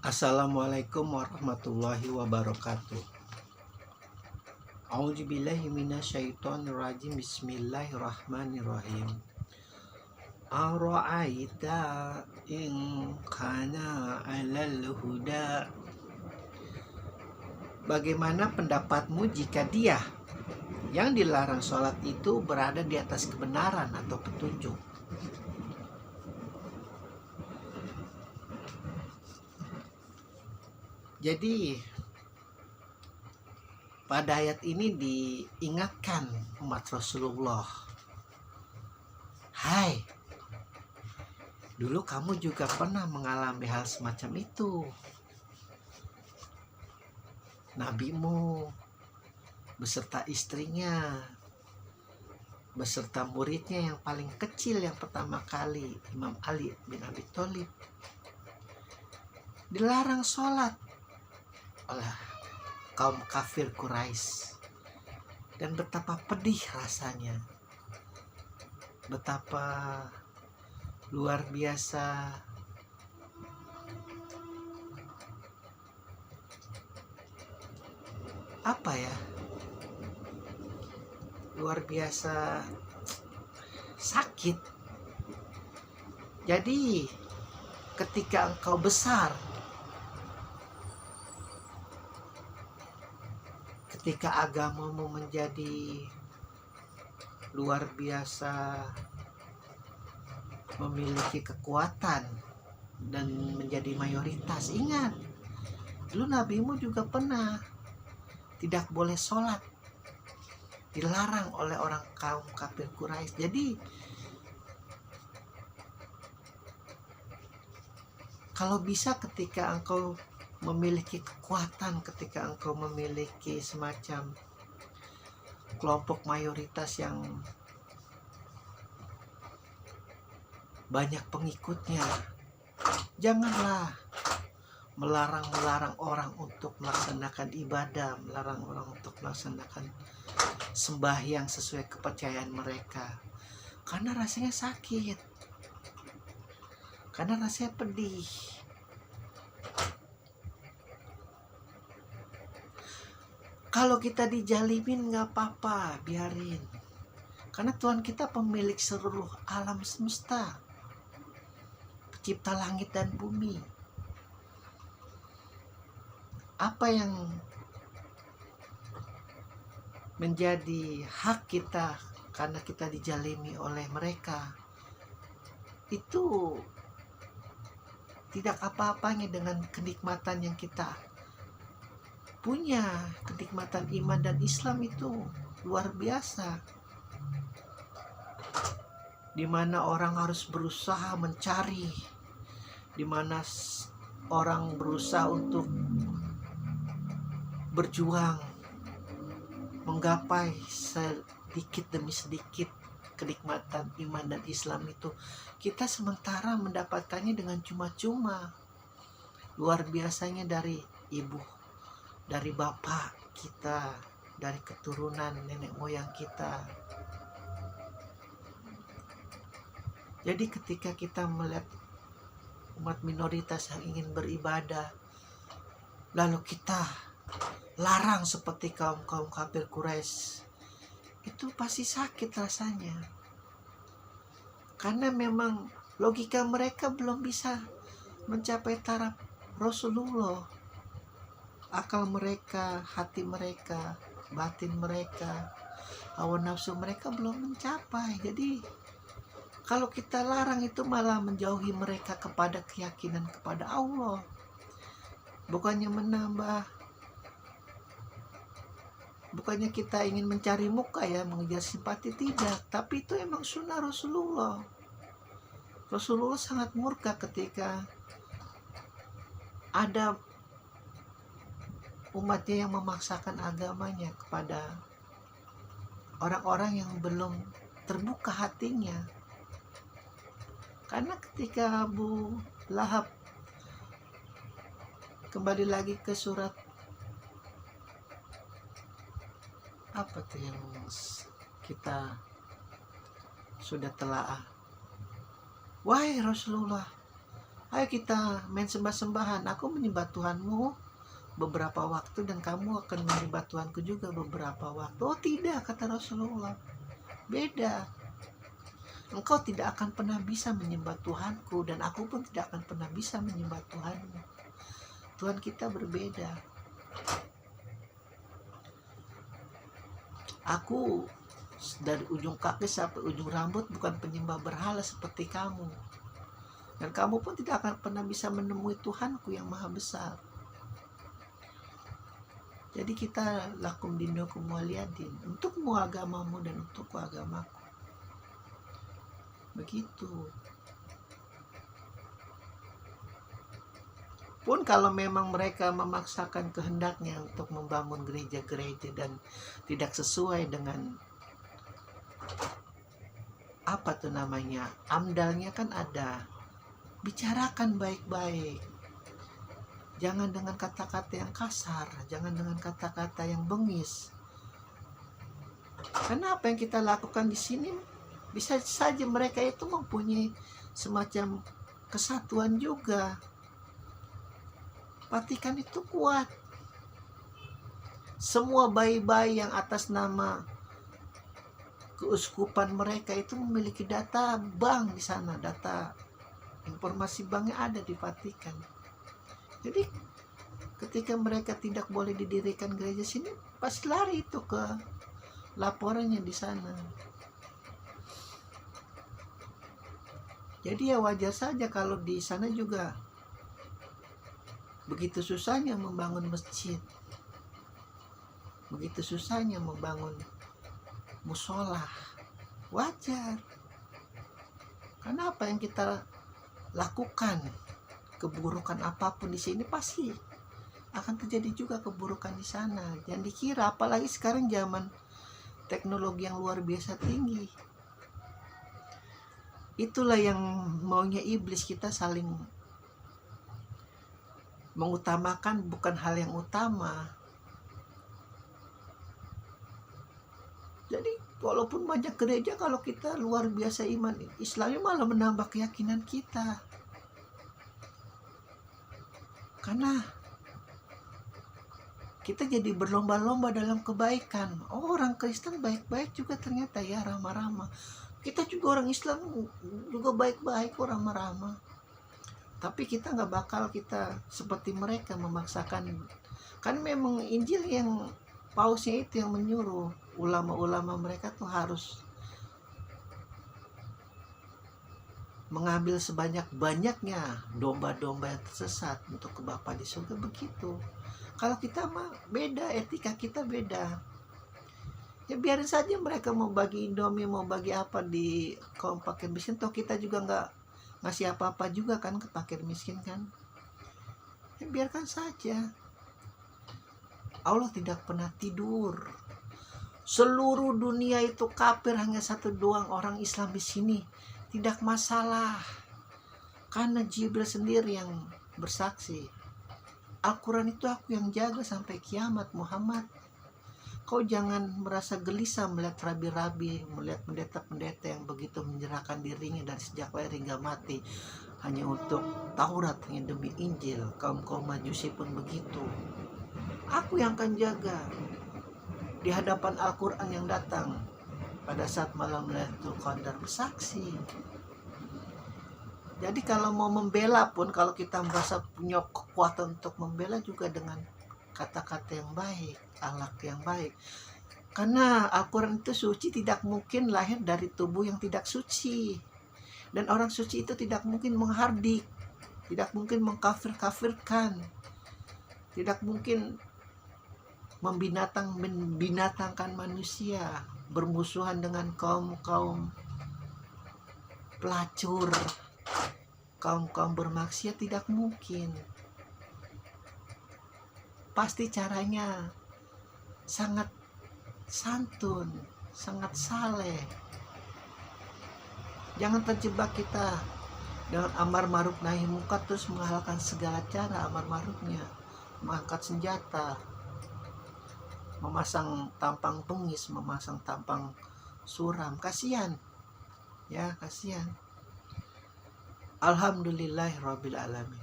Assalamualaikum warahmatullahi wabarakatuh. A'udzubillahi minasyaitonirrajim. Bismillahirrahmanirrahim. Ara'aita in kana 'alal huda. Bagaimana pendapatmu jika dia yang dilarang sholat itu berada di atas kebenaran atau petunjuk? Jadi pada ayat ini diingatkan umat Rasulullah, hai, dulu kamu juga pernah mengalami hal semacam itu. Nabimu beserta istrinya, beserta muridnya yang paling kecil yang pertama kali, Imam Ali bin Abi Thalib, dilarang sholat oleh kaum kafir Quraisy. Dan betapa pedih rasanya, betapa luar biasa luar biasa sakit. Jadi ketika engkau besar, ketika agamamu menjadi luar biasa, memiliki kekuatan dan menjadi mayoritas, ingat, dulu nabimu juga pernah tidak boleh sholat, dilarang oleh orang kaum kafir Quraisy. Jadi kalau bisa ketika engkau memiliki kekuatan, ketika engkau memiliki semacam kelompok mayoritas yang banyak pengikutnya, janganlah melarang orang untuk melaksanakan ibadah, melarang orang untuk melaksanakan sembahyang sesuai kepercayaan mereka, karena rasanya sakit, karena rasanya pedih. Kalau kita dijalimin gak apa-apa, biarin, karena Tuhan kita pemilik seluruh alam semesta, pencipta langit dan bumi. Apa yang menjadi hak kita karena kita dijalimi oleh mereka, itu tidak apa-apanya dengan kenikmatan yang kita punya. Kenikmatan iman dan Islam itu luar biasa, dimana orang harus berusaha mencari, dimana orang berusaha untuk berjuang menggapai sedikit demi sedikit kenikmatan iman dan Islam itu. Kita sementara mendapatkannya dengan cuma-cuma. Luar biasanya dari ibu, dari bapak kita, dari keturunan nenek moyang kita. Jadi ketika kita melihat umat minoritas yang ingin beribadah, lalu kita larang seperti kaum kafir Quraisy, itu pasti sakit rasanya, karena memang logika mereka belum bisa mencapai taraf Rasulullah. Akal mereka, hati mereka, batin mereka, hawa nafsu mereka belum mencapai. Jadi kalau kita larang itu malah menjauhi mereka kepada keyakinan kepada Allah, bukannya menambah. Bukannya kita ingin mencari muka ya, mengejar simpati, tidak. Tapi itu emang sunnah Rasulullah. Rasulullah sangat murka ketika ada umatnya yang memaksakan agamanya kepada orang-orang yang belum terbuka hatinya. Karena ketika Abu Lahab, kembali lagi ke surat apa tuh yang kita sudah telaah, wahai Rasulullah, Ayo kita main sembah-sembahan. Aku menyembah Tuhanmu beberapa waktu dan kamu akan menyembah Tuhanku juga beberapa waktu. Oh tidak, kata Rasulullah. Beda. Engkau tidak akan pernah bisa menyembah Tuhanku dan aku pun tidak akan pernah bisa menyembah Tuhanmu. Tuhan kita berbeda. Aku dari ujung kaki sampai ujung rambut bukan penyembah berhala seperti kamu. Dan kamu pun tidak akan pernah bisa menemui Tuhanku yang maha besar. Jadi kita lakum dinukum waliyadin. Untukmu agamamu dan untukku agamaku. Begitu. Pun kalau memang mereka memaksakan kehendaknya untuk membangun gereja-gereja dan tidak sesuai dengan apa tuh namanya, amdalnya kan ada, bicarakan baik-baik. Jangan dengan kata-kata yang kasar, jangan dengan kata-kata yang bengis. Karena apa yang kita lakukan di sini bisa saja mereka itu mempunyai semacam kesatuan juga. Vatikan itu kuat. Semua bayi-bayi yang atas nama keuskupan mereka itu memiliki data bank di sana, data informasi banknya ada di Vatikan. Jadi ketika mereka tidak boleh didirikan gereja sini, pasti lari itu ke laporannya di sana. Jadi ya wajar saja kalau di sana juga begitu susahnya membangun masjid, begitu susahnya membangun musola. Wajar. Karena apa yang kita lakukan, keburukan apapun di sini pasti akan terjadi juga keburukan di sana. Jangan dikira, apalagi sekarang zaman teknologi yang luar biasa tinggi. Itulah yang maunya iblis, kita saling mengutamakan bukan hal yang utama. Jadi walaupun banyak gereja, kalau kita luar biasa iman Islamnya malah menambah keyakinan kita. Karena kita jadi berlomba-lomba dalam kebaikan. Oh, orang Kristen baik-baik juga ternyata ya, ramah-ramah. Kita juga orang Islam juga baik-baik, orang ramah. Tapi kita nggak bakal kita seperti mereka memaksakan. Kan memang Injil yang pausnya itu yang menyuruh ulama-ulama mereka tuh harus mengambil sebanyak-banyaknya domba-domba yang tersesat untuk ke Bapa di surga. Begitu. Kalau kita mah beda, etika kita beda. Ya biarin saja mereka mau bagi Indomie, mau bagi apa di kaum fakir miskin, toh kita juga nggak ngasih apa-apa juga kan ke fakir miskin kan. Ya biarkan saja. Allah tidak pernah tidur. Seluruh dunia itu kafir, hanya satu doang orang Islam di sini. Tidak masalah. Karena Jibril sendiri yang bersaksi. Al-Quran itu aku yang jaga sampai kiamat, Muhammad. Kau jangan merasa gelisah melihat rabi-rabi, melihat pendeta-pendeta yang begitu menyerahkan dirinya dari sejak lahir hingga mati hanya untuk Taurat, hanya demi Injil. Kaum-kaum Majusi pun begitu. Aku yang akan jaga di hadapan Al-Quran yang datang pada saat malam Lailatul Qadar, bersaksi. Jadi kalau mau membela pun, kalau kita merasa punya kekuatan untuk membela, juga dengan kata-kata yang baik, akhlak yang baik. Karena Al-Quran itu suci, tidak mungkin lahir dari tubuh yang tidak suci. Dan orang suci itu tidak mungkin menghardik, tidak mungkin mengkafir-kafirkan, tidak mungkin membinatangkan manusia, bermusuhan dengan kaum-kaum pelacur, kaum-kaum bermaksiat, tidak mungkin. Pasti caranya sangat santun, sangat saleh. Jangan terjebak kita dengan amar ma'ruf nahi munkar terus menghalalkan segala cara amar ma'rufnya, mengangkat senjata, memasang tampang pengis, memasang tampang suram. Kasihan ya, kasihan. Alhamdulillahirabbil alamin.